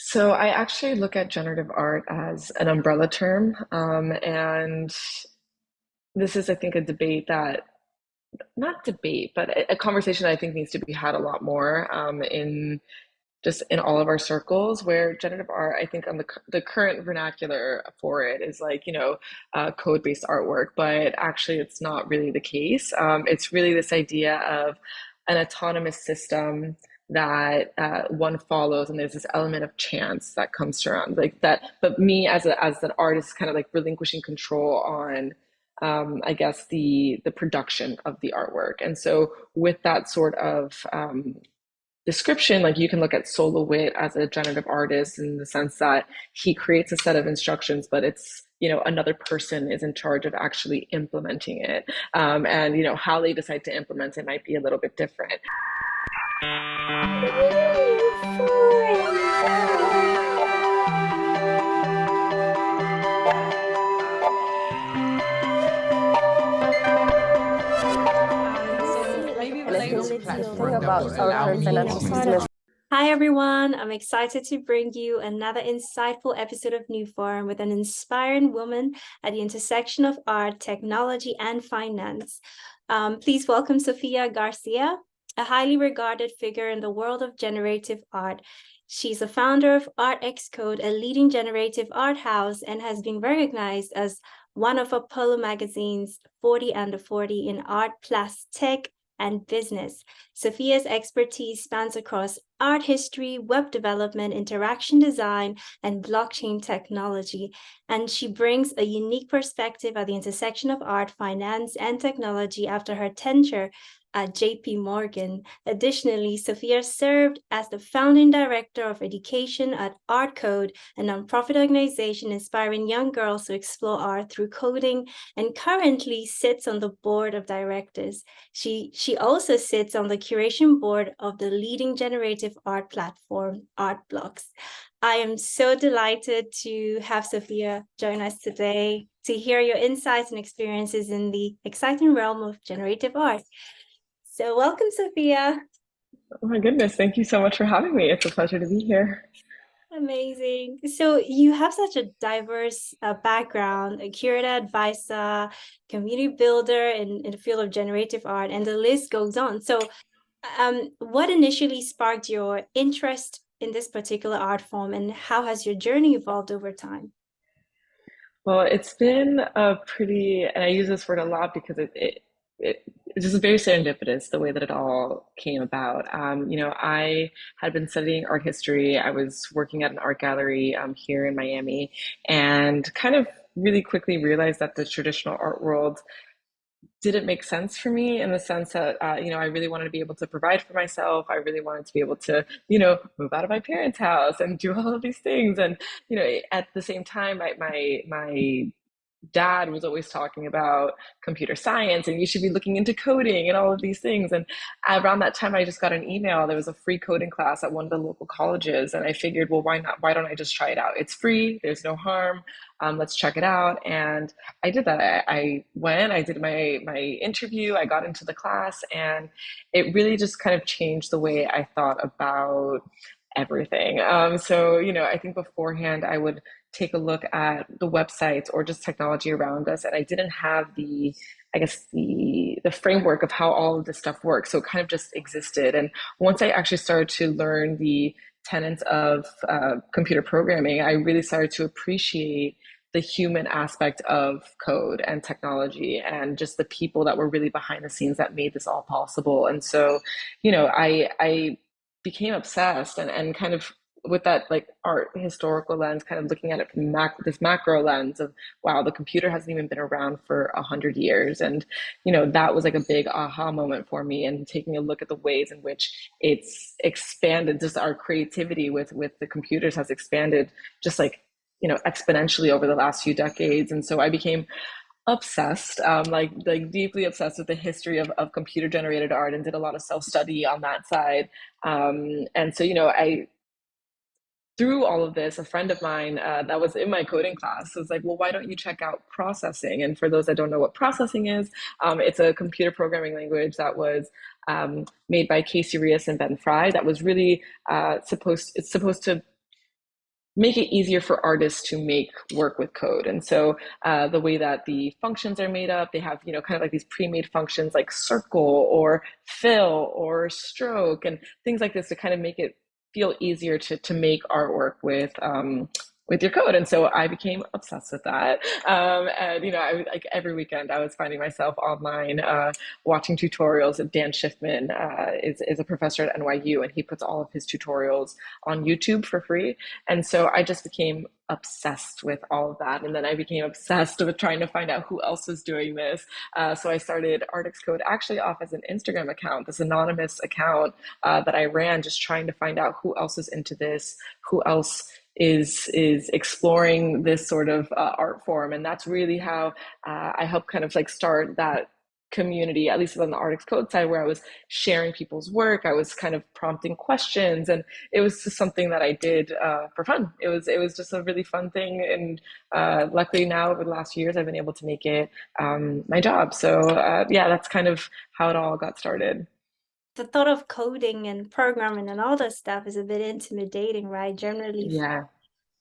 So I actually look at generative art as an umbrella term, and this is, I think, a debate that not debate, but a conversation that I think needs to be had a lot more in just in all of our circles. Where generative art, I think, on the current vernacular for it is like code-based artwork, but actually, it's not really the case. It's really this idea of an autonomous system that one follows, and there's this element of chance that comes around like that. But me as an artist, kind of like relinquishing control on, I guess, the production of the artwork. And so with that sort of description, like you can look at Solo Wit as a generative artist in the sense that he creates a set of instructions, but it's another person is in charge of actually implementing it, and how they decide to implement it might be a little bit different. So maybe related to platform about our financial system. Hi everyone, I'm excited to bring you another insightful episode of NEWFORUM with an inspiring woman at the intersection of art, technology, and finance. Please welcome Sofia Garcia, a highly regarded figure in the world of generative art. She's the founder of ARTXCODE, a leading generative art house, and has been recognized as one of Apollo Magazine's 40 Under 40 in art plus tech and business. Sofia's expertise spans across art history, web development, interaction design, and blockchain technology. And she brings a unique perspective at the intersection of art, finance, and technology after her tenure at JP Morgan. Additionally, Sofia served as the founding director of education at ARTCODE, a nonprofit organization inspiring young girls to explore art through coding, and currently sits on the board of directors. She also sits on the curation board of the leading generative art platform, ArtBlocks. I am so delighted to have Sofia join us today to hear your insights and experiences in the exciting realm of generative art. So welcome, Sofia. Oh my goodness, thank you so much for having me. It's a pleasure to be here. Amazing. So you have such a diverse background, a curator, advisor, community builder in the field of generative art, and the list goes on. So what initially sparked your interest in this particular art form, and how has your journey evolved over time? Well, it's been a pretty, and I use this word a lot because it's just very serendipitous the way that it all came about. I had been studying art history. I was working at an art gallery here in Miami, and kind of really quickly realized that the traditional art world didn't make sense for me, in the sense that I really wanted to be able to provide for myself. I really wanted to be able to move out of my parents' house and do all of these things. And at the same time, my dad was always talking about computer science and you should be looking into coding and all of these things. And around that time, I just got an email. There was a free coding class at one of the local colleges. And I figured, well, why not? Why don't I just try it out? It's free. There's no harm. Let's check it out. And I did that. I went, I did my interview, I got into the class, and it really just kind of changed the way I thought about everything. I think beforehand I would take a look at the websites or just technology around us, and I didn't have I guess the framework of how all of this stuff works. So it kind of just existed. And once I actually started to learn the tenets of computer programming, I really started to appreciate the human aspect of code and technology and just the people that were really behind the scenes that made this all possible. And so, I became obsessed, and kind of with that like art historical lens, kind of looking at it from this macro lens of, wow, the computer hasn't even been around for 100 years. And that was like a big aha moment for me, and taking a look at the ways in which it's expanded. Just our creativity with the computers has expanded just like exponentially over the last few decades. And so I became obsessed, like deeply obsessed with the history of computer generated art, and did a lot of self-study on that side. And so I through all of this, a friend of mine that was in my coding class was like, well, why don't you check out processing? And for those that don't know what processing is, it's a computer programming language that was made by Casey Reas and Ben Fry, that was really it's supposed to make it easier for artists to make work with code. And so the way that the functions are made up, they have, kind of like these pre-made functions like circle or fill or stroke and things like this to kind of make it feel easier to make artwork with your code. And so I became obsessed with that. And I like every weekend I was finding myself online watching tutorials. Dan Schiffman is a professor at NYU, and he puts all of his tutorials on YouTube for free. And so I just became obsessed with all of that. And then I became obsessed with trying to find out who else was doing this. So I started ARTXCODE actually off as an Instagram account, this anonymous account that I ran, just trying to find out who else is into this, who else is exploring this sort of art form. And that's really how I helped kind of like start that community, at least on the ARTXCODE side, where I was sharing people's work. I was kind of prompting questions, and it was just something that I did for fun. It was just a really fun thing, and luckily now over the last few years, I've been able to make it my job. So yeah, that's kind of how it all got started. The thought of coding and programming and all that stuff is a bit intimidating, right? Generally Yeah.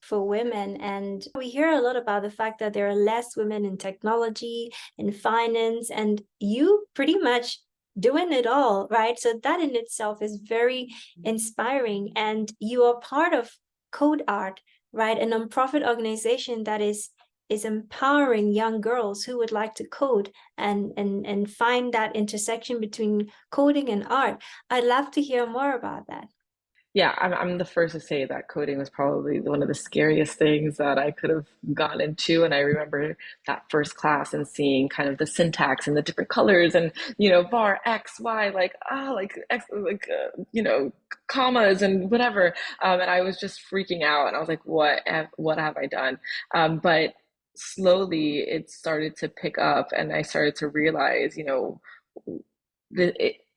for women. And we hear a lot about the fact that there are less women in technology, in finance, and you pretty much doing it all, right? So that in itself is very inspiring. And you are part of CodeArt, right? A nonprofit organization that is empowering young girls who would like to code and find that intersection between coding and art. I'd love to hear more about that. Yeah, I'm the first to say that coding was probably one of the scariest things that I could have gone into. And I remember that first class and seeing kind of the syntax and the different colors and, var X, Y, like, like X, like, commas and whatever. And I was just freaking out and I was like, what have I done? But slowly it started to pick up and I started to realize,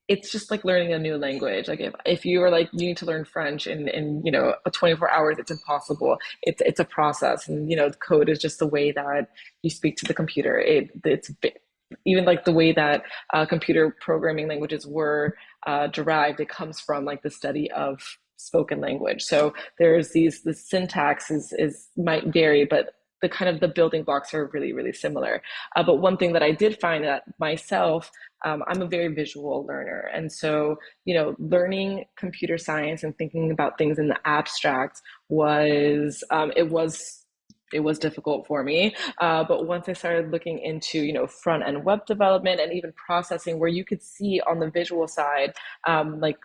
it's just like learning a new language. Like if you are like you need to learn French in 24 hours, it's impossible. It's a process, and code is just the way that you speak to the computer. It's even like the way that computer programming languages were derived. It comes from like the study of spoken language. So there's the syntax is might vary, but the kind of the building blocks are really, really similar. But one thing that I did find that myself, I'm a very visual learner. And so, learning computer science and thinking about things in the abstract it was difficult for me. But once I started looking into, front end web development and even processing, where you could see on the visual side, like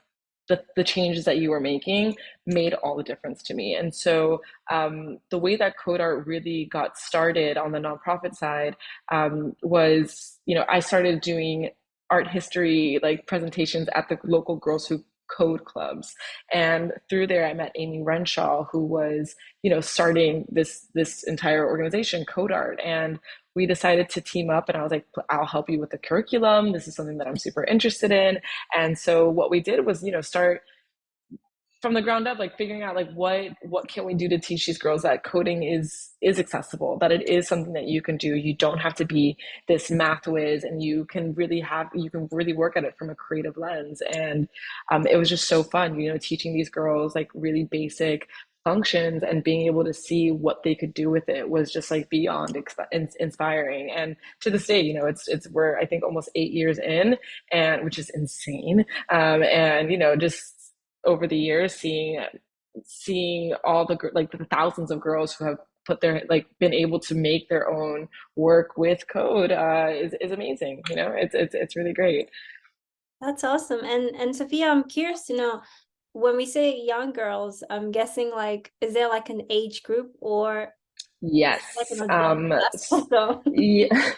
the changes that you were making made all the difference to me. And so the way that CodeArt really got started on the nonprofit side was, I started doing art history like presentations at the local Girls Who Code clubs. And through there, I met Amy Renshaw, who was, starting this entire organization, CodeArt. And we decided to team up, and I was like, I'll help you with the curriculum. This is something that I'm super interested in. And so what we did was, start from the ground up, like figuring out like what can we do to teach these girls that coding is accessible, that it is something that you can do. You don't have to be this math whiz, and you can really work at it from a creative lens. And it was just so fun, teaching these girls like really basic functions and being able to see what they could do with it was just like beyond inspiring. And to this day, we're I think almost 8 years in, and which is insane. And just over the years, seeing all the thousands of girls who have put their been able to make their own work with code is amazing. It's really great. That's awesome. And Sophia, I'm curious to know, when we say young girls, I'm guessing like, is there like an age group or like Yes. an adult class? Yeah.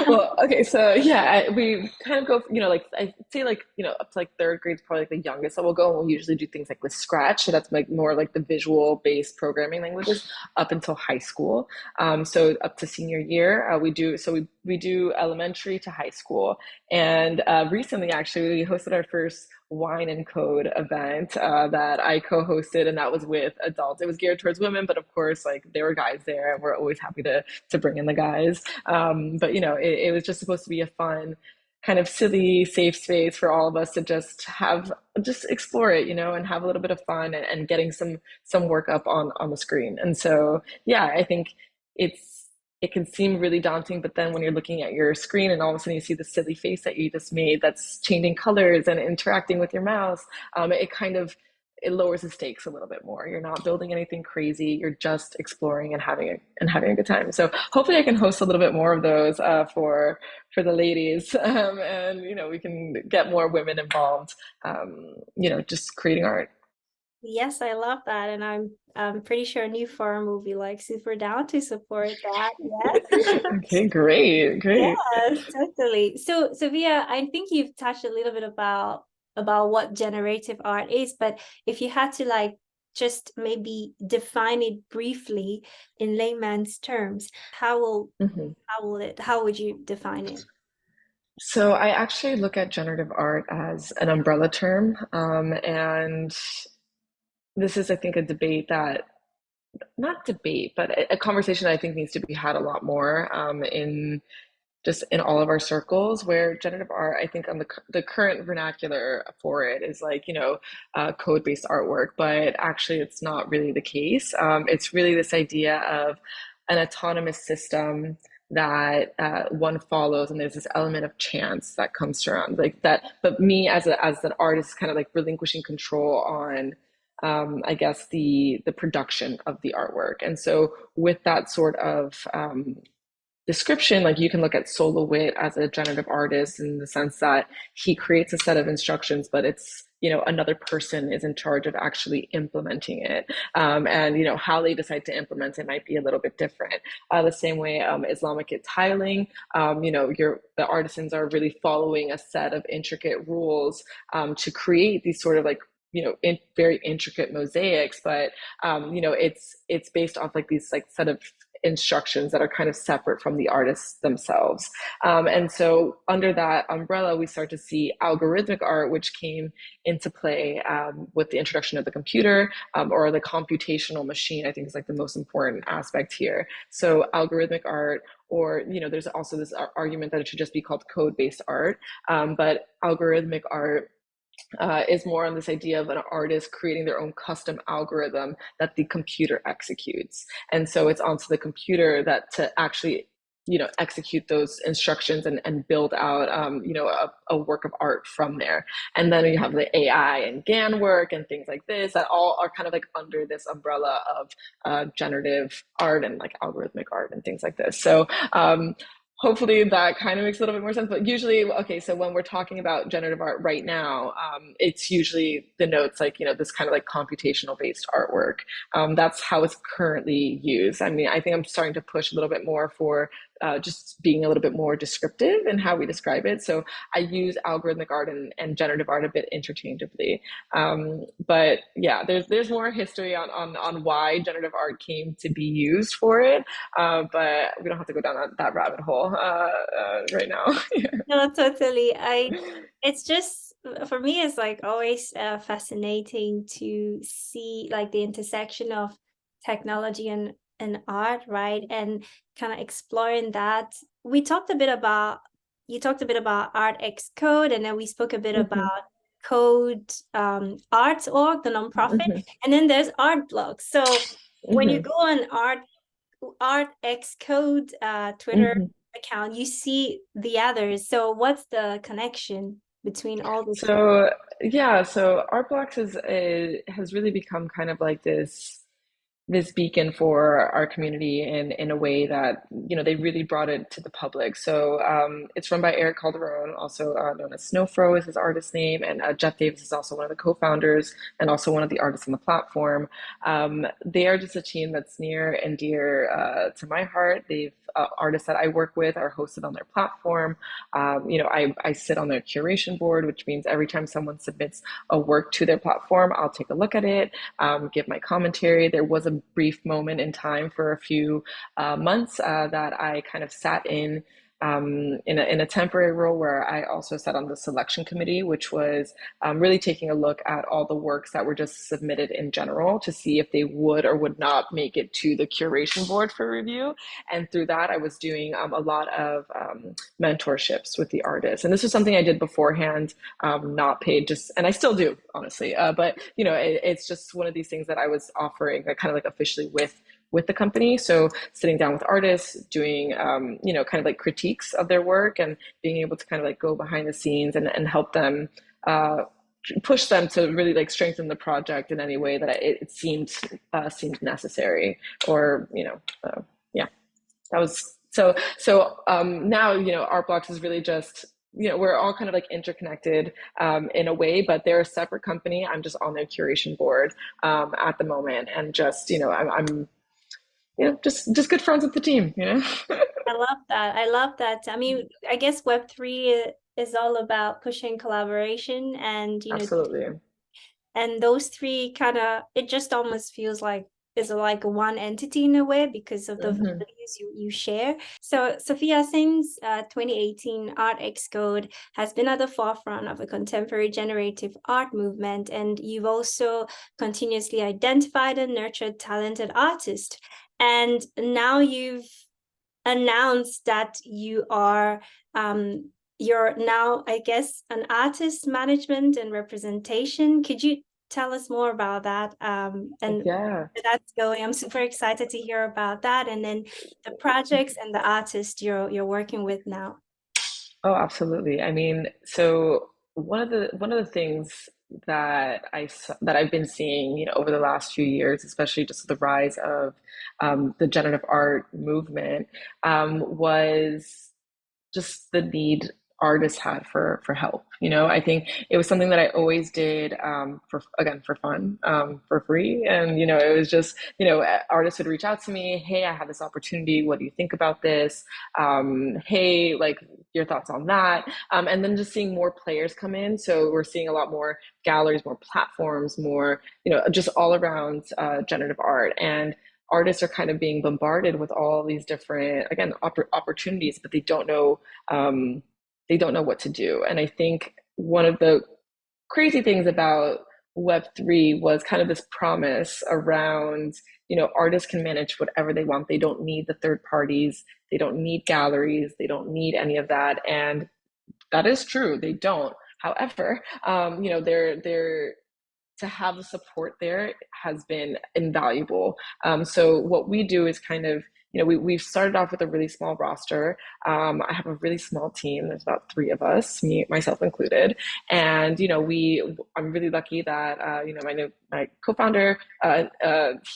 Well, okay. So yeah, we kind of go, like I say, like up to like third grade is probably like the youngest that we'll go. And we'll usually do things like with Scratch. So that's like more like the visual based programming languages up until high school. So up to senior year, we do. So we do elementary to high school. And recently, actually, we hosted our first wine and code event that I co-hosted, and that was with adults. It was geared towards women, but of course, like there were guys there, and we're always happy to bring in the guys. But it was just supposed to be a fun kind of silly, safe space for all of us to just explore it, and have a little bit of fun and getting some work up on the screen. And so, yeah, I think it can seem really daunting, but then when you're looking at your screen and all of a sudden you see the silly face that you just made that's changing colors and interacting with your mouse, it lowers the stakes a little bit more. You're not building anything crazy. You're just exploring and having a good time. So hopefully I can host a little bit more of those for the ladies, and we can get more women involved. Just creating art. Yes, I love that, and I'm pretty sure NEWFORUM will be like super down to support that. Yes. Okay, great. Yes, totally. So, Sophia, I think you've touched a little bit about what generative art is, but if you had to like just maybe define it briefly in layman's terms, Mhm. how would you define it? So I actually look at generative art as an umbrella term, and this is, I think, a debate that not debate, but a conversation that I think needs to be had a lot more in just in all of our circles. Where generative art, I think, on the current vernacular for it is like code-based artwork, but actually it's not really the case. It's really this idea of an autonomous system that one follows, and there's this element of chance that comes around like that. But me as an artist, kind of like relinquishing control on I guess the production of the artwork. And so with that sort of description, like you can look at Solo Wit as a generative artist in the sense that he creates a set of instructions, but it's another person is in charge of actually implementing it, and how they decide to implement it might be a little bit different. The same way Islamic tiling, the artisans are really following a set of intricate rules to create these sort of like very intricate mosaics, but it's based off like these like set of instructions that are kind of separate from the artists themselves. And so under that umbrella, we start to see algorithmic art, which came into play with the introduction of the computer, or the computational machine, I think is like the most important aspect here. So algorithmic art, or there's also this argument that it should just be called code-based art, but algorithmic art is more on this idea of an artist creating their own custom algorithm that the computer executes. And so it's onto the computer that to actually execute those instructions and build out a work of art from there. And then you have the AI and GAN work and things like this that all are kind of like under this umbrella of generative art and like algorithmic art and things like this. So hopefully that kind of makes a little bit more sense. But usually, okay, so when we're talking about generative art right now, it's usually denotes like, this kind of like computational based artwork. That's how it's currently used. I mean, I think I'm starting to push a little bit more for just being a little bit more descriptive in how we describe it. So I use algorithmic art and generative art a bit interchangeably. But yeah, there's more history on why generative art came to be used for it. But we don't have to go down that rabbit hole right now. No, totally. It's just for me, it's like always fascinating to see like the intersection of technology and art, right? And kind of exploring that. We talked a bit about you talked a bit about ARTXCODE, and then we spoke a bit Mhm, about Code Arts.org, the nonprofit, mhm, and then there's art blogs. So when you mhm, go on ARTXCODE Twitter mhm. account, you see the others. So what's the connection between all the three? So yeah, so Art Blocks has really become kind of like this beacon for our community in a way that they really brought it to the public. So it's run by Eric Calderon, also known as Snowfro is his artist name, and Jeff Davis is also one of the co-founders and also one of the artists on the platform. They are just a team that's near and dear to my heart. They've artists that I work with are hosted on their platform. I sit on their curation board, which means every time someone submits a work to their platform, I'll take a look at it, give my commentary. There was a brief moment in time for a few months that I kind of sat in in a temporary role where I also sat on the selection committee, which was really taking a look at all the works that were just submitted in general to see if they would or would not make it to the curation board for review. And through that, I was doing a lot of mentorships with the artists. And this was something I did beforehand, not paid, just, and I still do, honestly. But it's just one of these things that I was offering, kind of like officially with the company. So sitting down with artists, doing, kind of like critiques of their work and being able to kind of like go behind the scenes and help them, push them to really like strengthen the project in any way that it seemed necessary, or yeah, that was now Art Blocks is really just, we're all kind of like interconnected in a way, but they're a separate company. I'm just on their curation board at the moment, and just I'm just good friends with the team. I love that. I love that. I mean, I guess Web3 is all about pushing collaboration, and Absolutely. and those three kind of, it just almost feels like it's like one entity in a way because of the values you share. So Sophia, since 2018, ARTXCODE has been at the forefront of a contemporary generative art movement, and you've also continuously identified and nurtured talented artists. And now you've announced that you're now, I guess, an artist management and representation. Could you tell us more about that, and Yeah. where that's going? I'm super excited to hear about that, and then the projects and the artists you're working with now. Oh, absolutely. I mean, so one of the things that I've been seeing, over the last few years, especially just the rise of the generative art movement, was just the need artists had for help. I think it was something that I always did, for fun, for free. And it was just, artists would reach out to me, hey, I have this opportunity, what do you think about this? Hey, like, your thoughts on that? And then just seeing more players come in. So we're seeing a lot more galleries, more platforms, more, just all around generative art. And artists are kind of being bombarded with all these different, again, opportunities, but they don't know what to do. And I think one of the crazy things about Web3 was kind of this promise around, artists can manage whatever they want. They don't need the third parties. They don't need galleries. They don't need any of that. And that is true. They don't. However, they're to have the support there has been invaluable. So what we do is kind of, we've started off with a really small roster. I have a really small team. There's about 3 of us, myself included. And, I'm really lucky that, my co-founder,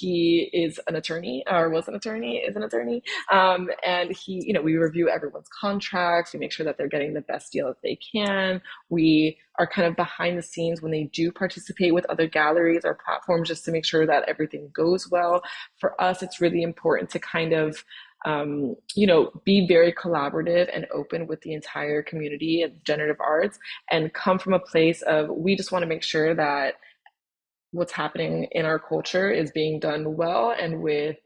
he is an attorney, or was an attorney, is an attorney. And he, we review everyone's contracts. We make sure that they're getting the best deal that they can. We are kind of behind the scenes when they do participate with other galleries or platforms, just to make sure that everything goes well. For us, it's really important to kind of, be very collaborative and open with the entire community of generative arts, and come from a place of, we just want to make sure that what's happening in our culture is being done well, and with,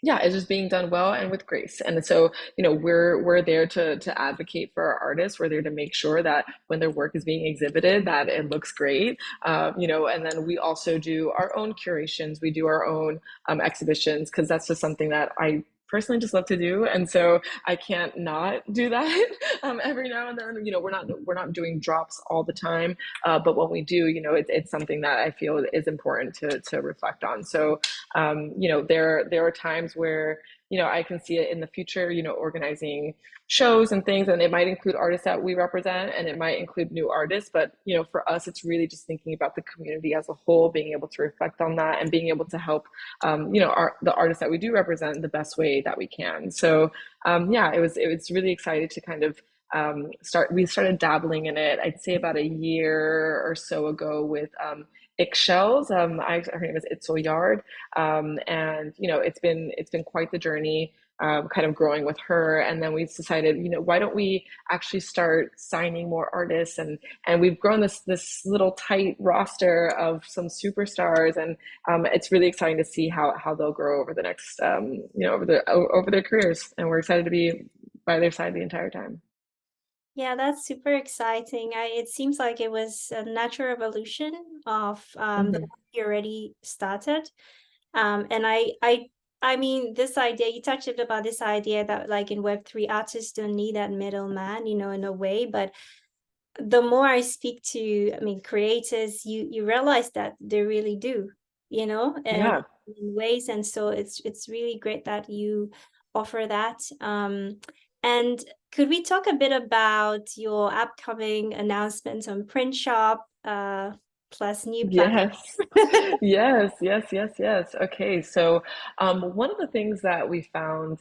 it's just being done well and with grace. And so, we're there to advocate for our artists. We're there to make sure that when their work is being exhibited, that it looks great. And then we also do our own curations. We do our own exhibitions, because that's just something that I personally just love to do. And so I can't not do that every now and then. We're not doing drops all the time, but when we do, it's something that I feel is important to reflect on. So there are times where I can see it in the future, organizing shows and things, and it might include artists that we represent, and it might include new artists. But for us, it's really just thinking about the community as a whole, being able to reflect on that, and being able to help the artists that we do represent the best way that we can. So it was really excited to kind of we started dabbling in it, I'd say about a year or so ago, with Exshells. Her name is Yard. And it's been quite the journey, kind of growing with her. And then we decided, why don't we actually start signing more artists? And we've grown this little tight roster of some superstars, and it's really exciting to see how they'll grow over the next over their careers. And we're excited to be by their side the entire time. Yeah, that's super exciting. It seems like it was a natural evolution of the Hmm. work you already started. And I mean, this idea, you touched about this idea that like in Web3, artists don't need that middleman, you know, in a way, but the more I speak to, I mean, creators, you realize that they really do, you know, and Yeah. in ways. And so it's really great that you offer that. And could we talk a bit about your upcoming announcements on print shop, plus new platforms? Yes. Yes. Okay, so one of the things that we found,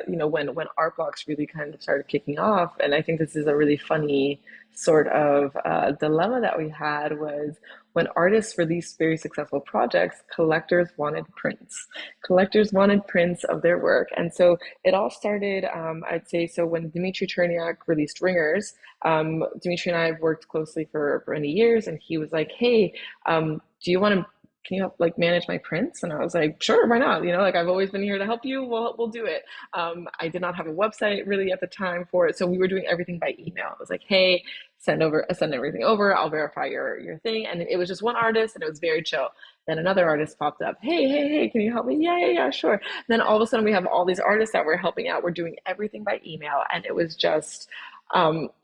when art blocks really kind of started kicking off, and I think this is a really funny sort of dilemma that we had, was when artists released very successful projects, collectors wanted prints. Collectors wanted prints of their work, and so it all started, I'd say, so when Dmitry Cherniak released Ringers, Dimitri and I have worked closely for many years, and he was like, "Hey, do you want to? Can you help like manage my prints?" And I was like, "Sure, why not? You know, like I've always been here to help you. We'll do it." I did not have a website really at the time for it, so we were doing everything by email. It was like, "Hey, send everything over. I'll verify your thing." And it was just one artist, and it was very chill. Then another artist popped up. Hey, can you help me? Yeah, sure. Then all of a sudden we have all these artists that we're helping out. We're doing everything by email, and it was just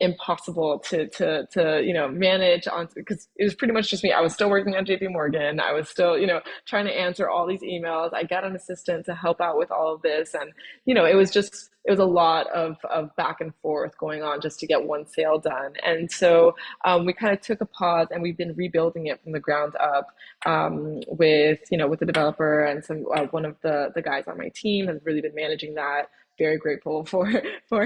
impossible to manage on, because it was pretty much just me. I was still working at JP Morgan. I was still trying to answer all these emails. I got an assistant to help out with all of this, and it was a lot of back and forth going on just to get one sale done. And so we kind of took a pause, and we've been rebuilding it from the ground up, with the developer and some one of the guys on my team has really been managing that. Very grateful for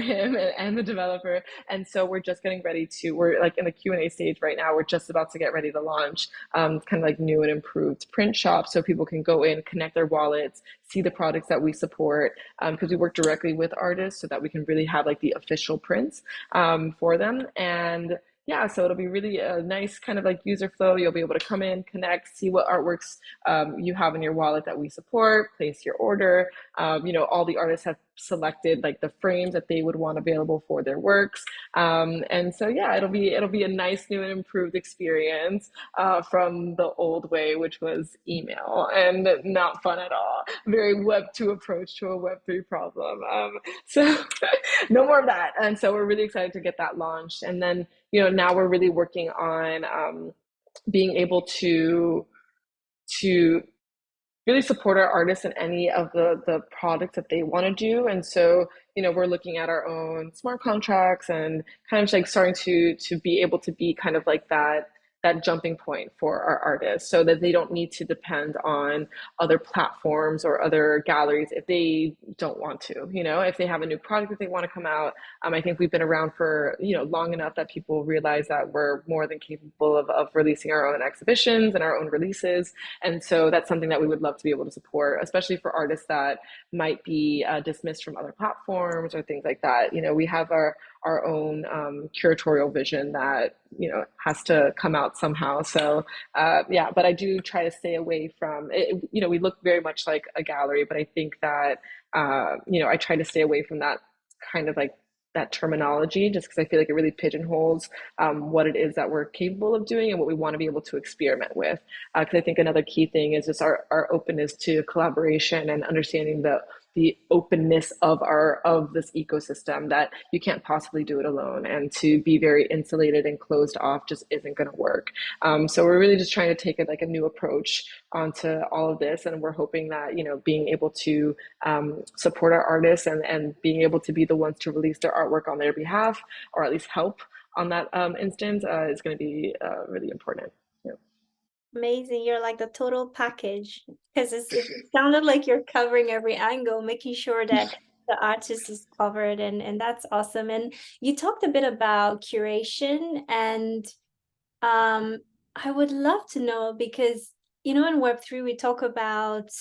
him and the developer. And so we're like in the Q&A stage right now. We're just about to get ready to launch kind of like new and improved print shops, so people can go in, connect their wallets, see the products that we support, because we work directly with artists so that we can really have like the official prints for them. And yeah, so it'll be really a nice kind of like user flow. You'll be able to come in, connect, see what artworks you have in your wallet that we support, place your order. All the artists have selected like the frames that they would want available for their works. And so yeah, it'll be a nice new and improved experience from the old way, which was email and not fun at all. Very Web 2 approach to a Web 3 problem. So no more of that. And so we're really excited to get that launched. And then now we're really working on being able to really support our artists in any of the products that they want to do. And so we're looking at our own smart contracts and kind of like starting to be able to be kind of like that jumping point for our artists, so that they don't need to depend on other platforms or other galleries if they don't want to. If they have a new product that they want to come out, I think we've been around for long enough that people realize that we're more than capable of releasing our own exhibitions and our own releases. And so that's something that we would love to be able to support, especially for artists that might be dismissed from other platforms or things like that. We have our own curatorial vision that has to come out somehow. So yeah, but I do try to stay away from it. We look very much like a gallery, but I think that I try to stay away from that kind of like that terminology, just because I feel like it really pigeonholes what it is that we're capable of doing and what we want to be able to experiment with. Because I think another key thing is just our openness to collaboration and understanding the openness of this ecosystem, that you can't possibly do it alone, and to be very insulated and closed off just isn't going to work. So we're really just trying to take a new approach onto all of this, and we're hoping that being able to support our artists and being able to be the ones to release their artwork on their behalf, or at least help on that instance, is going to be really important. Amazing. You're like the total package, because it sounded like you're covering every angle, making sure that the artist is covered, and that's awesome. And you talked a bit about curation, and I would love to know, because in Web3 we talk about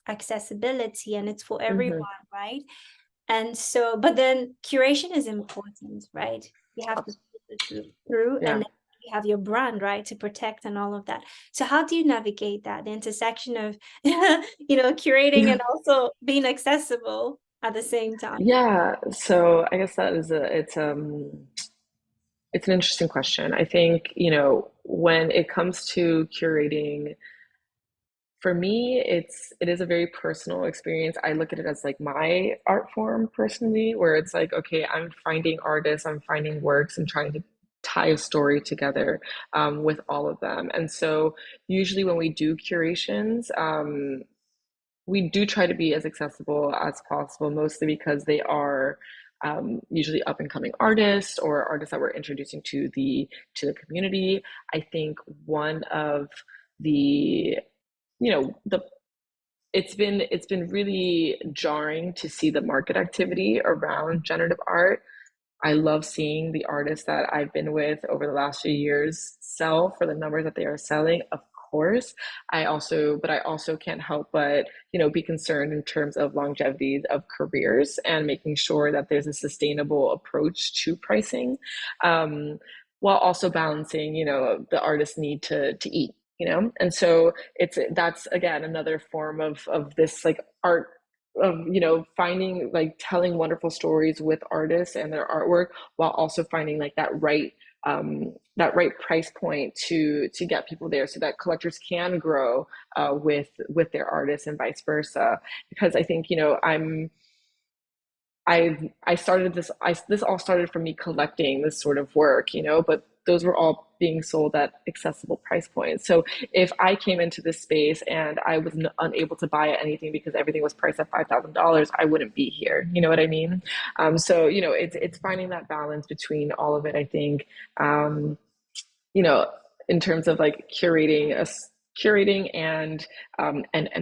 accessibility, and it's for everyone, Mm-hmm. right? And so, but then curation is important, right? You have to put it through, and Yeah. then you have your brand, right, to protect and all of that. So how do you navigate that, the intersection of curating and also being accessible? at the same time? Yeah, so I guess that is it's an interesting question. I think, when it comes to curating, for me, it is a very personal experience. I look at it as like my art form personally, where it's like, okay, I'm finding artists, I'm finding works, and trying to tie a story together with all of them. And so usually when we do curations, we do try to be as accessible as possible, mostly because they are usually up and coming artists or artists that we're introducing to the community. I think one of the the it's been really jarring to see the market activity around generative art. I love seeing the artists that I've been with over the last few years sell for the numbers that they are selling. Of course, but I also can't help but, be concerned in terms of longevity of careers and making sure that there's a sustainable approach to pricing, um, while also balancing, the artist's need to eat. And so that's again another form of this like art of finding like telling wonderful stories with artists and their artwork while also finding like that right price point to get people there so that collectors can grow with their artists and vice versa, because I think I started this all started from me collecting this sort of work, but those were all being sold at accessible price points. So if I came into this space and I was unable to buy anything because everything was priced at $5,000, I wouldn't be here. You know what I mean? So it's finding that balance between all of it. I think you know, in terms of like curating and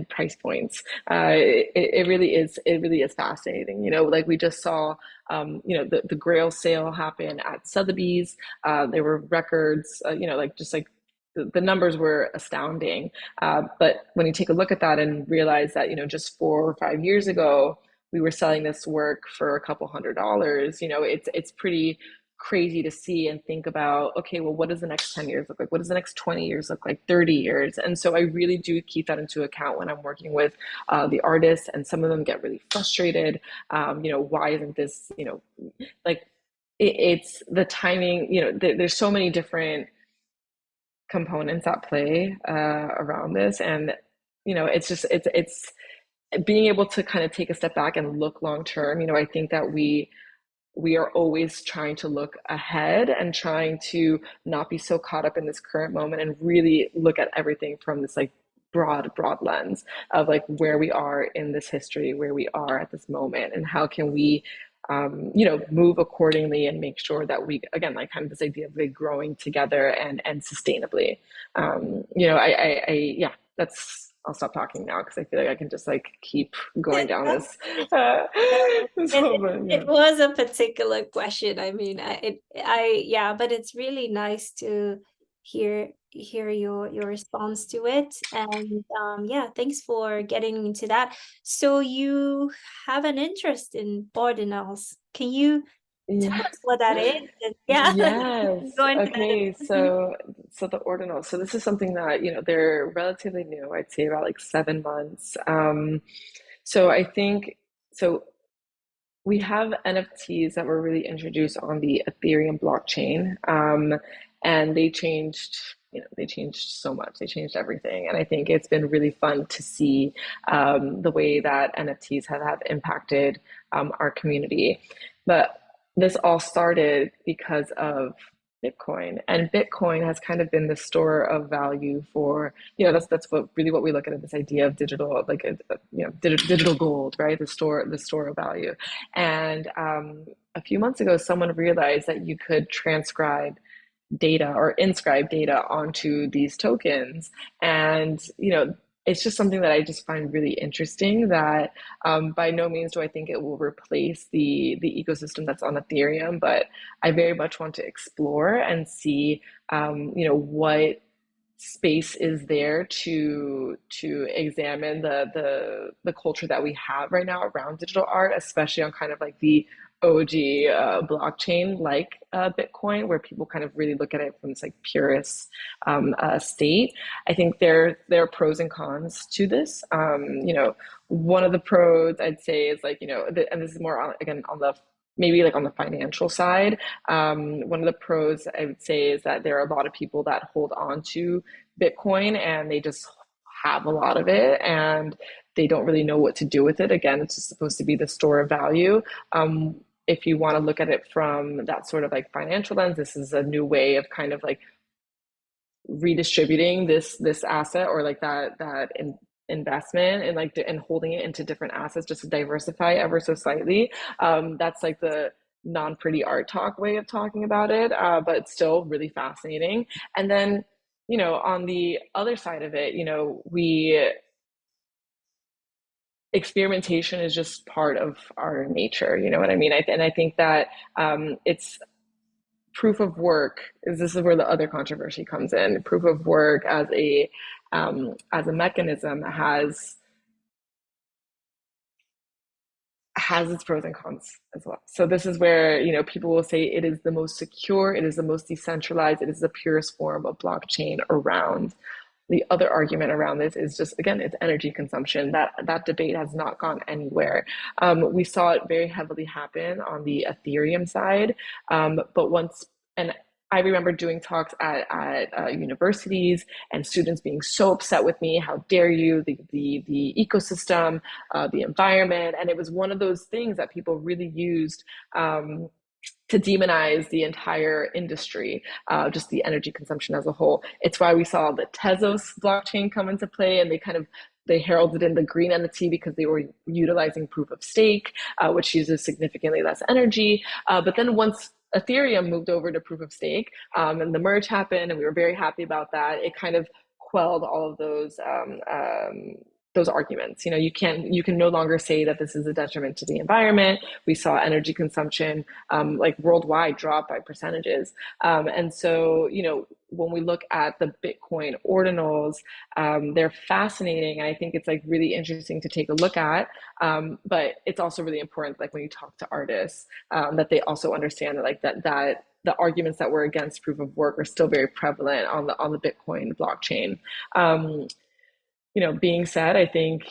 price points. It really is fascinating. Like we just saw the Grail sale happen at Sotheby's. There were records, like just like the numbers were astounding. But when you take a look at that and realize that, just 4 or 5 years ago, we were selling this work for a couple $100s, it's pretty crazy to see and think about, okay, well, what does the next 10 years look like? What does the next 20 years look like? 30 years? And so I really do keep that into account when I'm working with the artists, and some of them get really frustrated. Why isn't this, like it's the timing, there's so many different components at play around this. And, it's just, it's being able to kind of take a step back and look long term. I think that we are always trying to look ahead and trying to not be so caught up in this current moment and really look at everything from this like broad lens of like where we are in this history, where we are at this moment, and how can we move accordingly and make sure that we, again, like kind of this idea of like growing together and sustainably. Yeah, I'll stop talking now because I feel like I can just like keep going down this. This It, whole, it, it was a particular question. I mean, yeah, but it's really nice to hear your response to it. And yeah, thanks for getting into that. So you have an interest in ordinals. Can you tell yeah. us what that is? And yeah, Yes. go into that. Okay. So the ordinals. So this is something that, they're relatively new. I'd say about like 7 months. So I think so we have NFTs that were really introduced on the Ethereum blockchain. And they changed so much. They changed everything. And I think it's been really fun to see the way that NFTs have impacted our community. But this all started because of Bitcoin, and Bitcoin has kind of been the store of value for, that's what we look at this idea of digital, like, digital gold, right? The store of value. And a few months ago, someone realized that you could transcribe data or inscribe data onto these tokens. And, it's just something that I just find really interesting that by no means do I think it will replace the ecosystem that's on Ethereum, but I very much want to explore and see, what space is there to examine the culture that we have right now around digital art, especially on kind of like the OG blockchain like Bitcoin, where people kind of really look at it from this like purist state. I think there are pros and cons to this. One of the pros I'd say is like, and this is more on, again on the maybe like on the financial side. One of the pros I would say is that there are a lot of people that hold on to Bitcoin and they just have a lot of it and they don't really know what to do with it. Again, it's just supposed to be the store of value. If you want to look at it from that sort of like financial lens, this is a new way of kind of like redistributing this asset or like that investment and like and holding it into different assets just to diversify ever so slightly. That's like the non-pretty art talk way of talking about it, but it's still really fascinating. And then, on the other side of it, we experimentation is just part of our nature. You know what I mean? And I think that it's proof of work is this is where the other controversy comes in. Proof of work as a mechanism has its pros and cons as well. So this is where, people will say it is the most secure, it is the most decentralized, it is the purest form of blockchain around. The other argument around this is just, again, it's energy consumption. That debate has not gone anywhere. We saw it very heavily happen on the Ethereum side, but and I remember doing talks at universities and students being so upset with me. How dare you? The ecosystem, the environment, and it was one of those things that people really used. To demonize the entire industry, just the energy consumption as a whole. It's why we saw the Tezos blockchain come into play, and they heralded in the green entity because they were utilizing proof of stake, which uses significantly less energy. But then once Ethereum moved over to proof of stake, and the merge happened, and we were very happy about that, it kind of quelled all of those arguments. You can no longer say that this is a detriment to the environment. We saw energy consumption like worldwide drop by percentages. And so, when we look at the Bitcoin ordinals, they're fascinating. And I think it's like really interesting to take a look at. But it's also really important, like when you talk to artists, that they also understand that like that the arguments that were against proof of work are still very prevalent on the Bitcoin blockchain. Being said, I think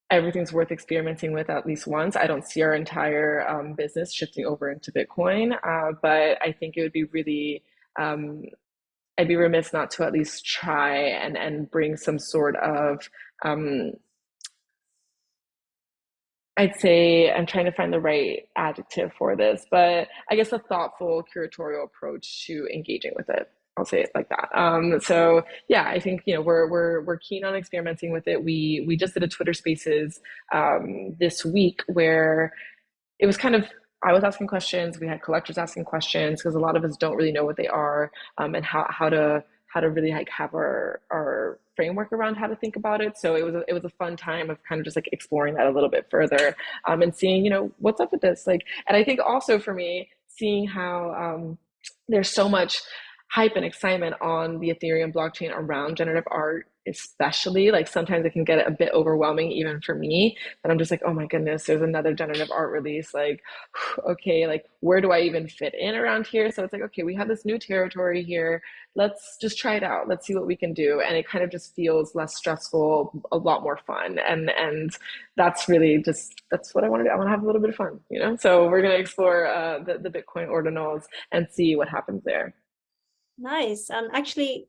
everything's worth experimenting with at least once. I don't see our entire business shifting over into Bitcoin, but I think it would be really, I'd be remiss not to at least try and bring some sort of, I'd say, I'm trying to find the right adjective for this, but I guess a thoughtful curatorial approach to engaging with it. I'll say it like that. So yeah, I think we're keen on experimenting with it. We just did a Twitter Spaces this week where it was kind of I was asking questions. We had collectors asking questions because a lot of us don't really know what they are, and how to really like have our framework around how to think about it. So it was a fun time of kind of just like exploring that a little bit further, and seeing what's up with this. Like, and I think also for me seeing how there's so much hype and excitement on the Ethereum blockchain around generative art, especially. Like sometimes it can get a bit overwhelming even for me. And I'm just like, oh my goodness, there's another generative art release. Like, okay, like where do I even fit in around here? So it's like, okay, we have this new territory here. Let's just try it out. Let's see what we can do. And it kind of just feels less stressful, a lot more fun. And that's really that's what I want to do. I want to have a little bit of fun, So we're going to explore the Bitcoin ordinals and see what happens there. Nice. Actually,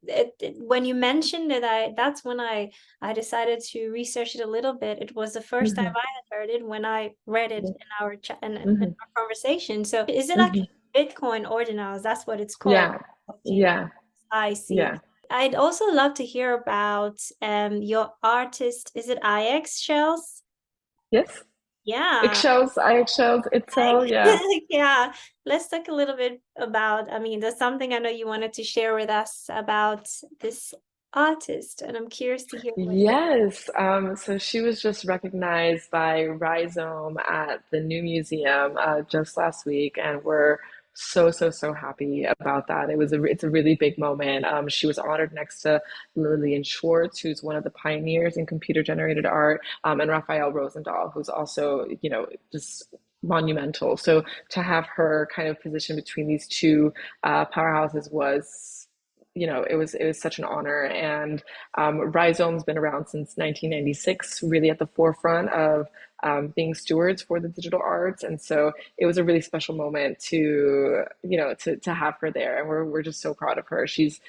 when you mentioned it, that's when I decided to research it a little bit. It was the first time I had heard it when I read it in our chat in our conversation. So, is it actually Bitcoin ordinals? That's what it's called. Yeah. Yeah. I see. Yeah. I'd also love to hear about your artist. Is it Exshells? Yes. Yeah. Exshells, Exshells, yeah. Yeah. Let's talk a little bit about, there's something I know you wanted to share with us about this artist, and I'm curious to hear what Yes. So she was just recognized by Rhizome at the New Museum just last week, and we're so happy about that. It's a really big moment. She was honored next to Lillian Schwartz, who's one of the pioneers in computer generated art, and Raphael Rosendahl, who's also, just monumental. So to have her kind of position between these two powerhouses was, it was such an honor. And Rhizome's been around since 1996, really at the forefront of being stewards for the digital arts. And so it was a really special moment to have her there. And we're just so proud of her. She's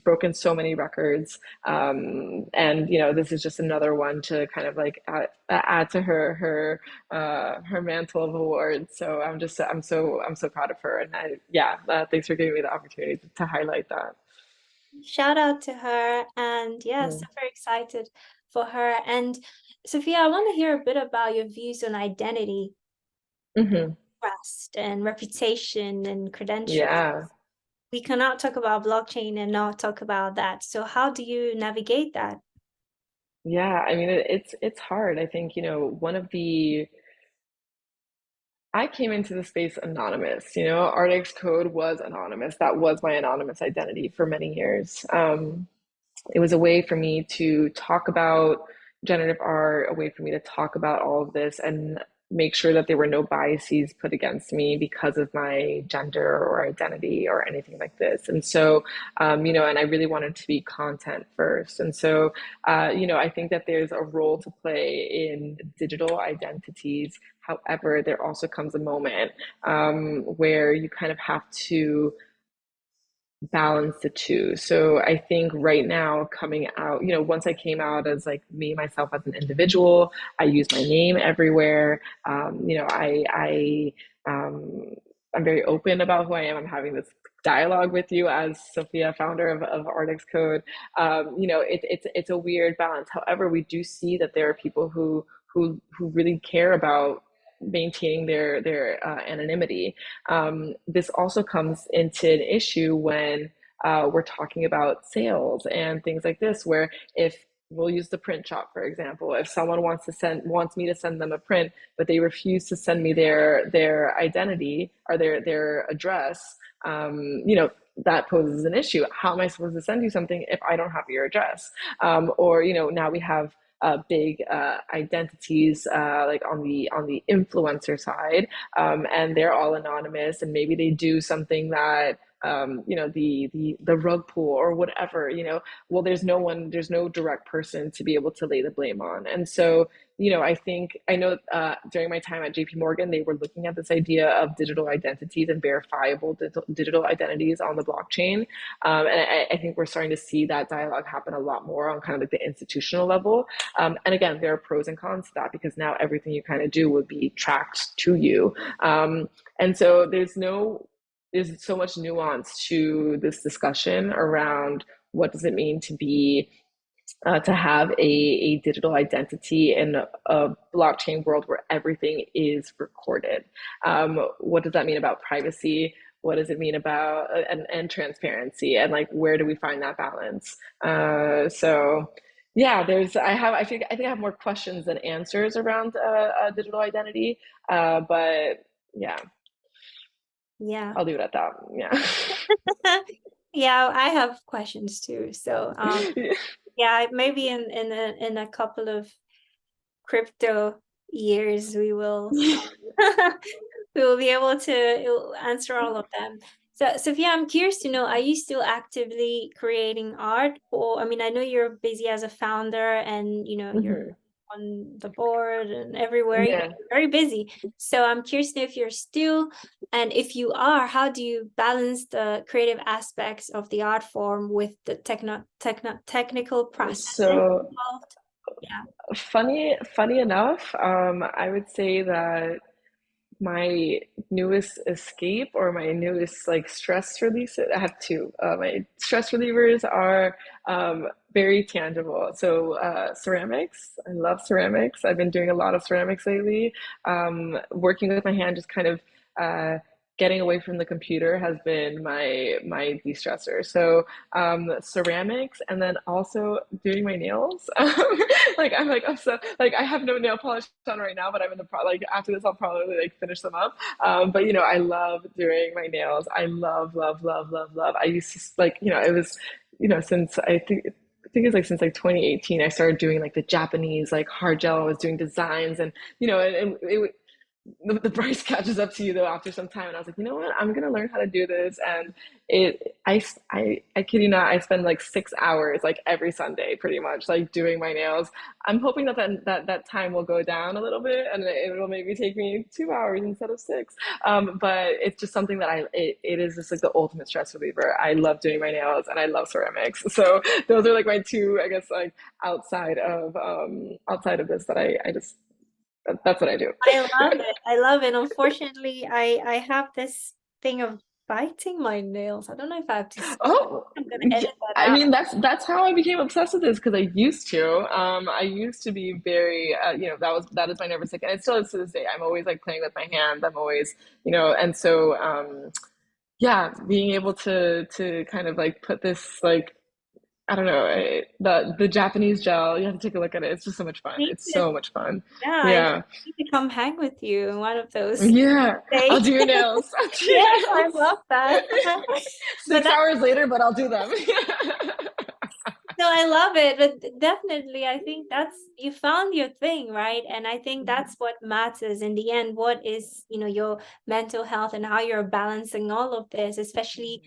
broken so many records. And this is just another one to kind of like add to her mantle of awards. So I'm so proud of her. And thanks for giving me the opportunity to highlight that. Shout out to her, and yeah, Mm. super excited for her. And Sophia, I want to hear a bit about your views on identity, Hmm. trust, and reputation and credentials. Yeah. We cannot talk about blockchain and not talk about that. So how do you navigate that? Yeah, I mean it's hard. I think, one of the I came into the space anonymous. ARTXCODE was anonymous. That was my anonymous identity for many years. It was a way for me to talk about generative art, a way for me to talk about all of this and make sure that there were no biases put against me because of my gender or identity or anything like this. And so, and I really wanted to be content first. And so, I think that there's a role to play in digital identities. However, there also comes a moment where you kind of have to balance the two. So I think right now coming out, once I came out as like me, myself as an individual, I use my name everywhere. I'm very open about who I am. I'm having this dialogue with you as Sophia, founder of ArtXCODE. It's a weird balance. However, we do see that there are people who really care about maintaining their anonymity. This also comes into an issue when we're talking about sales and things like this, where if we'll use the print shop, for example, if someone wants me to send them a print, but they refuse to send me their identity or their address, that poses an issue. How am I supposed to send you something if I don't have your address? Or now we have big identities like on the influencer side, and they're all anonymous, and maybe they do something that the rug pull or whatever, well, there's no direct person to be able to lay the blame on. And so, I know during my time at JP Morgan, they were looking at this idea of digital identities and verifiable digital identities on the blockchain. And I think we're starting to see that dialogue happen a lot more on kind of like the institutional level. And again, there are pros and cons to that because now everything you kind of do would be tracked to you. And so there's so much nuance to this discussion around what does it mean to have a digital identity in a blockchain world where everything is recorded. What does that mean about privacy? What does it mean about and transparency? And like, where do we find that balance? So yeah, I think I have more questions than answers around digital identity. But yeah, Yeah. I'll leave it at that. Yeah. Yeah, I have questions too. So yeah, maybe in a couple of crypto years we will we will be able to answer all of them. So Sophia, I'm curious to know, are you still actively creating art? Or I mean, I know you're busy as a founder and you're Mhm. on the board and everywhere. You're Yeah. very busy. So I'm curious to know if you're still, and if you are, how do you balance the creative aspects of the art form with the technical processes So involved? Yeah. funny enough, I would say that my newest escape or my newest like stress release, I have two. My stress relievers are very tangible. So ceramics, I love ceramics. I've been doing a lot of ceramics lately. Working with my hand, just kind of uh, getting away from the computer has been my de-stressor. So ceramics, and then also doing my nails. I'm so like I have no nail polish on right now, but I'm in the like after this I'll probably like finish them up. But I love doing my nails. I love love love love love. I used to like it was since I think it's like since like 2018 I started doing like the Japanese like hard gel. I was doing designs and the price catches up to you though after some time, and I was like, you know what, I'm gonna learn how to do this. And I kid you not, I spend like 6 hours like every Sunday pretty much like doing my nails. I'm hoping that that time will go down a little bit, and it will maybe take me 2 hours instead of six. But it's just something that it is just like the ultimate stress reliever. I love doing my nails and I love ceramics, so those are like my two, I guess, like outside of this, that I just that's what I do. I love it. I love it. Unfortunately, I have this thing of biting my nails. I don't know if I have to say. Oh, I'm gonna edit that I out. mean that's how I became obsessed with this, because I used to. I used to be very, that is my nervous tick, and it still is to this day. I'm always like playing with my hands. I'm always, and so yeah, being able to kind of like put this like, I don't know, the Japanese gel. You have to take a look at it. It's just so much fun. Need It's to, so much fun. yeah, I Yeah, need to come hang with you in one of those yeah. I'll days. do your nails. I'll do your Yes, I nails. love that. But 6 hours later, but I'll do them. no, I love it, but definitely I think that's you found your thing, right? And I think that's what matters in the end. What is, your mental health and how you're balancing all of this, especially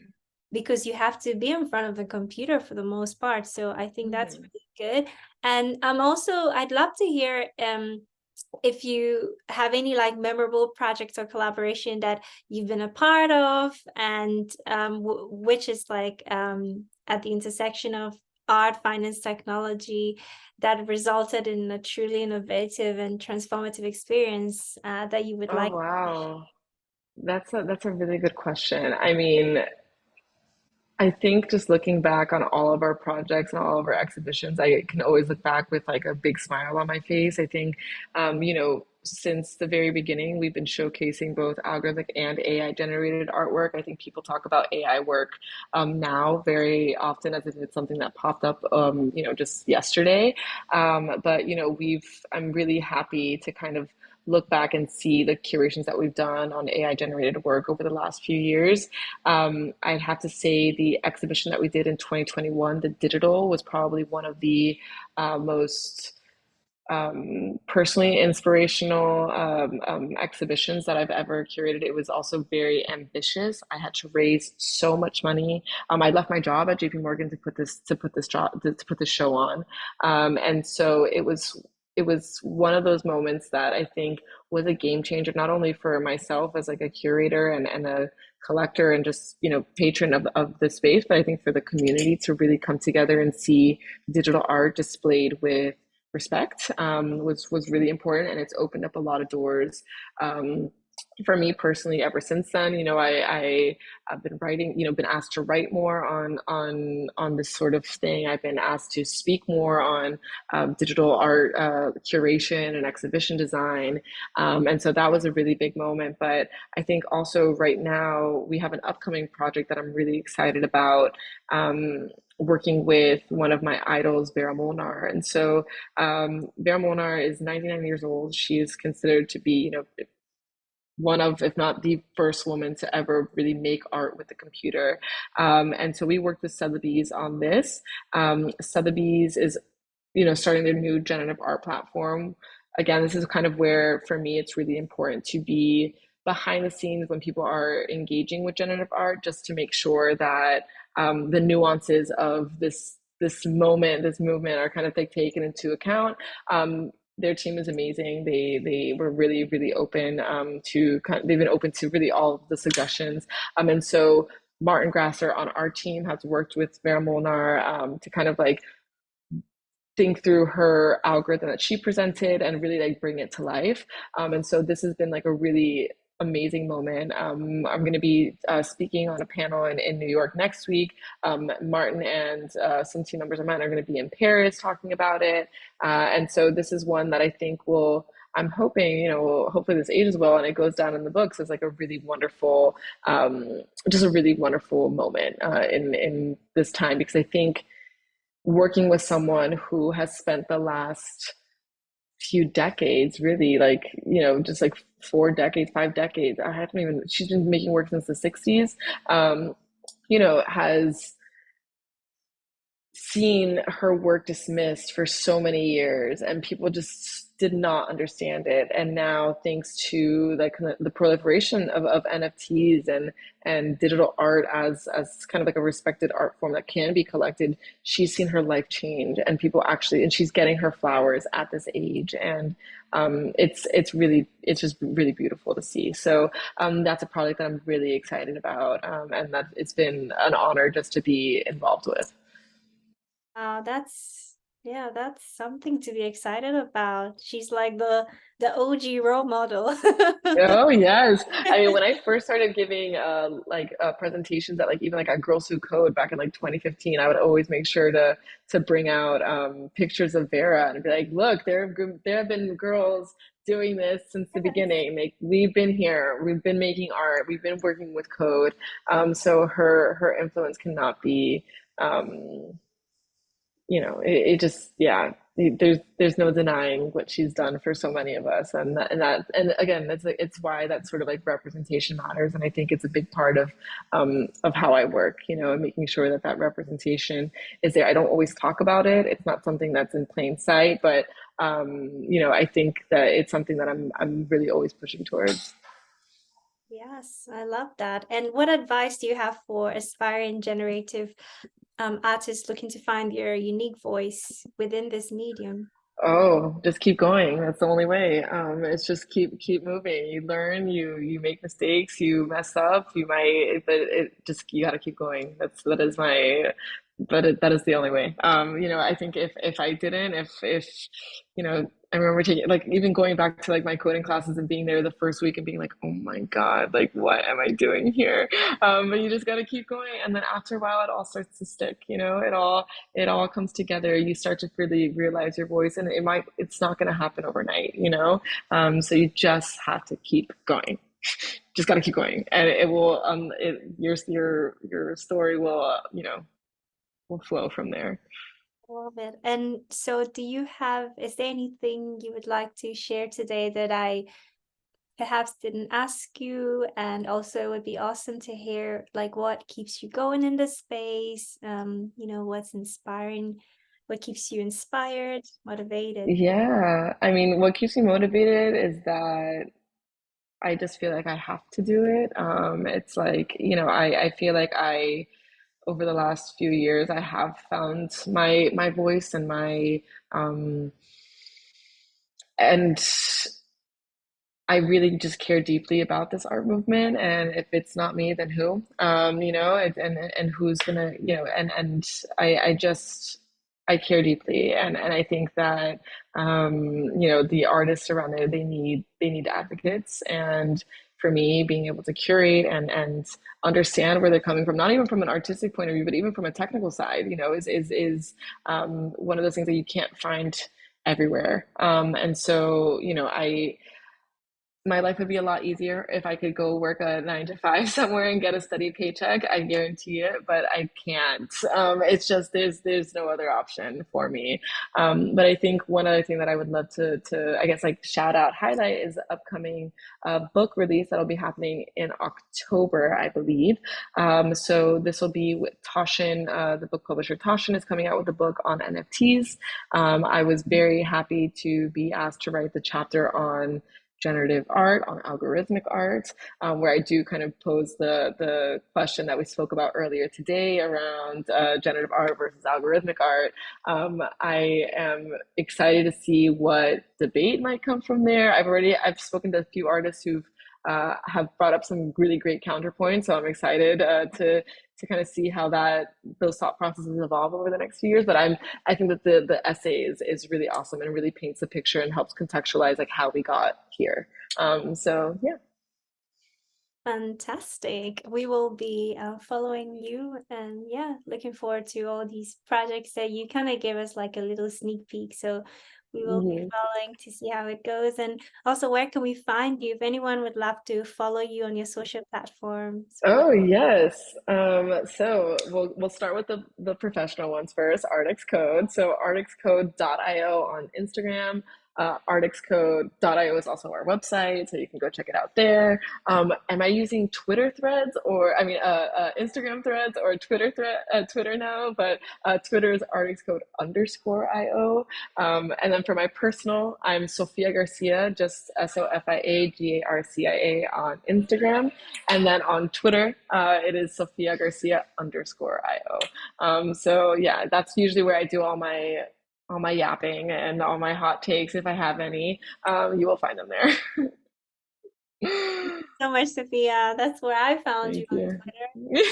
because you have to be in front of the computer for the most part. So I think that's Mhm. really good. And also I'd love to hear if you have any like memorable projects or collaboration that you've been a part of, and which is like at the intersection of art, finance, technology, that resulted in a truly innovative and transformative experience that you would Oh like. wow. That's a really good question. I mean, I think just looking back on all of our projects and all of our exhibitions, I can always look back with like a big smile on my face. I think, since the very beginning, we've been showcasing both algorithmic and AI generated artwork. I think people talk about AI work now very often as if it's something that popped up, just yesterday. But I'm really happy to kind of look back and see the curations that we've done on AI generated work over the last few years. I'd have to say the exhibition that we did in 2021, the digital, was probably one of the most personally inspirational exhibitions that I've ever curated. It was also very ambitious. I had to raise so much money. I left my job at JP Morgan to put this show on, and so it was one of those moments that I think was a game changer, not only for myself as like a curator and a collector and just patron of the space, but I think for the community to really come together and see digital art displayed with respect, was really important, and it's opened up a lot of doors for me personally ever since then. I've been writing, been asked to write more on this sort of thing. I've been asked to speak more on digital art curation and exhibition design, and so that was a really big moment. But I think also right now we have an upcoming project that I'm really excited about. Working with one of my idols, Vera Molnar. And so Vera Molnar is 99 years old. She is considered to be, one of, if not the first woman to ever really make art with the computer. And so we worked with Sotheby's on this. Sotheby's is, starting their new generative art platform. Again, this is kind of where, for me, it's really important to be behind the scenes when people are engaging with generative art, just to make sure that the nuances of this movement are kind of like taken into account. Their team is amazing. They were really really open they've been open to really all of the suggestions. And so Martin Grasser on our team has worked with Vera Molnar to kind of like think through her algorithm that she presented and really like bring it to life. And so this has been like a really amazing moment. I'm going to be speaking on a panel in New York next week. Martin and some team members of mine are going to be in Paris talking about it. And so this is one that I think I'm hoping, hopefully this ages well and it goes down in the books as like a really wonderful, just a really wonderful moment in this time, because I think working with someone who has spent the last few decades, really, like, just like 4 decades, 5 decades. I haven't even, she's been making work since the 60s, has seen her work dismissed for so many years, and people just did not understand it. And now, thanks to like the proliferation of NFTs and digital art as kind of like a respected art form that can be collected, she's seen her life change, and people actually, and she's getting her flowers at this age, and it's just really beautiful to see. So that's a project that I'm really excited about, and that it's been an honor just to be involved with. That's yeah, that's something to be excited about. She's like the OG role model. Oh yes. I mean, when I first started giving presentations at like even like at Girls Who Code back in like 2015, I would always make sure to bring out pictures of Vera and be like, look, there have been girls doing this since the Yes. beginning. Like we've been here, we've been making art, we've been working with code. So her influence cannot be um it just, yeah, there's no denying what she's done for so many of us, and again, it's why that sort of like representation matters, and I think it's a big part of how I work, and making sure that that representation is there. I don't always talk about it. It's not something that's in plain sight, but I think that it's something that I'm really always pushing towards. Yes, I love that. And what advice do you have for aspiring generative artists looking to find your unique voice within this medium? Oh, just keep going. That's the only way. It's just keep moving. You learn, you make mistakes, you mess up, you might, but it just you got to keep going. That is the only way. I think if I didn't, if I remember taking like even going back to like my coding classes and being there the first week and being like, oh my God, like what am I doing here? But you just got to keep going, and then after a while, it all starts to stick. It all comes together. You start to really realize your voice, and it's not going to happen overnight. So you just have to keep going. Just got to keep going, and it will. Your story will flow from there. Love it. And so is there anything you would like to share today that I perhaps didn't ask you? And also it would be awesome to hear like what keeps you going in this space, what's inspiring, what keeps you inspired, motivated. Yeah, I mean, what keeps me motivated is that I just feel like I have to do it. It's like, I feel like over the last few years, I have found my voice um, and I really just care deeply about this art movement, and if it's not me, then who? And who's gonna, and I just I care deeply, and I think that the artists around there, they need advocates, and for me, being able to curate and understand where they're coming from, not even from an artistic point of view, but even from a technical side, is one of those things that you can't find everywhere. And so, my life would be a lot easier if I could go work a 9 to 5 somewhere and get a steady paycheck. I guarantee it, but I can't. It's just there's no other option for me. But I think one other thing that I would love to I guess like shout out highlight is the upcoming book release that'll be happening in October, I believe. So this will be with Toshin, the book publisher Toshin is coming out with a book on NFTs. I was very happy to be asked to write the chapter on generative art, on algorithmic art, where I do kind of pose the question that we spoke about earlier today around generative art versus algorithmic art. I am excited to see what debate might come from there. I've spoken to a few artists who've have brought up some really great counterpoints, so I'm excited to kind of see how those thought processes evolve over the next few years. But I think that the essay is really awesome and really paints a picture and helps contextualize like how we got here. So yeah. Fantastic. We will be following you, and yeah, looking forward to all these projects that you kind of give us like a little sneak peek. So we will be Mhm. following to see how it goes. And also, where can we find you if anyone would love to follow you on your social platforms? Oh yes. So we'll start with the professional ones first. ARTXCODE. So artxcode.io on Instagram. ARTXCODE.io is also our website, so you can go check it out there. Am I using Twitter threads or, I mean, Instagram threads or Twitter now, but Twitter is ARTXCODE_IO. And then for my personal, I'm Sofia Garcia, just SOFIAGARCIA on Instagram. And then on Twitter, it is Sofia Garcia_IO. So yeah, that's usually where I do all my yapping and all my hot takes, if I have any. You will find them there. So much, Sophia. That's where I found you Thank on you. Twitter.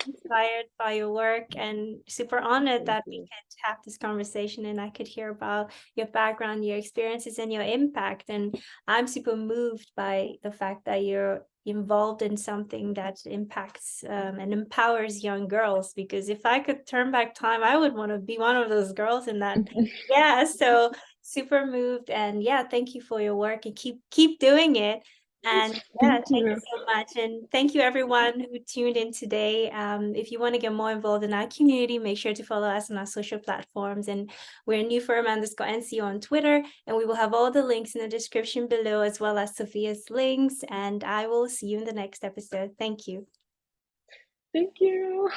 Inspired by your work and super honored that we could have this conversation and I could hear about your background, your experiences, and your impact. And I'm super moved by the fact that you're involved in something that impacts and empowers young girls, because if I could turn back time, I would want to be one of those girls in that. Yeah, so super moved. And yeah, thank you for your work and keep doing it. And yeah, Thank thank you you. so much. And thank you everyone who tuned in today. If you want to get more involved in our community, make sure to follow us on our social platforms. And we're NEWFORUM_NCO on Twitter. And we will have all the links in the description below, as well as Sophia's links. And I will see you in the next episode. Thank you. Thank you.